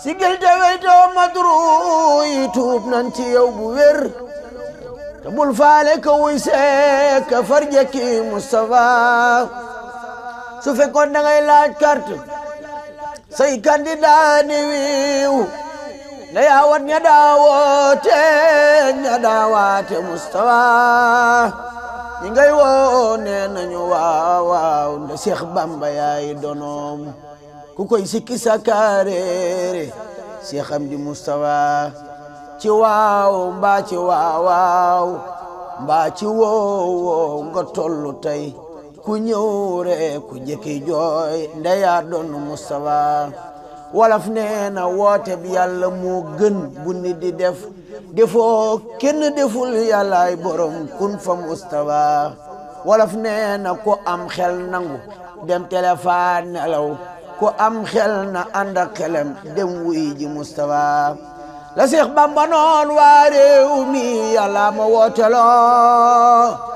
sigil te weytoo madru yi tuub nan ci yow bu wér te bul faale ka wuy see ka farjaki Moustapha su fekkoon da ngay laaj carte say candidat ni wiiw na yaawat ña daawaate Moustapha ñi ngay woo nee nañu waaw nda Seex Bamba yaay donoom ku koy sikki sakareere Seex Amdi Moustapha ci waaw mbaa ci waaw mbaa ci woow nga tollu tey ku ñëw rek ku jëkki jooy ndeyaa doon Moustapha wolof nee na woote bi yàlla moo gën bu nit di def defoo kenn deful yàllaay borom kun fa Moustapha wolof nee na ku am xel nangu dem téléphone nelaw ku am xel na ànd ak xelam dem wuy ji Moustapha la Seex Bamba noon waa réew mi yàlla ma wooteloo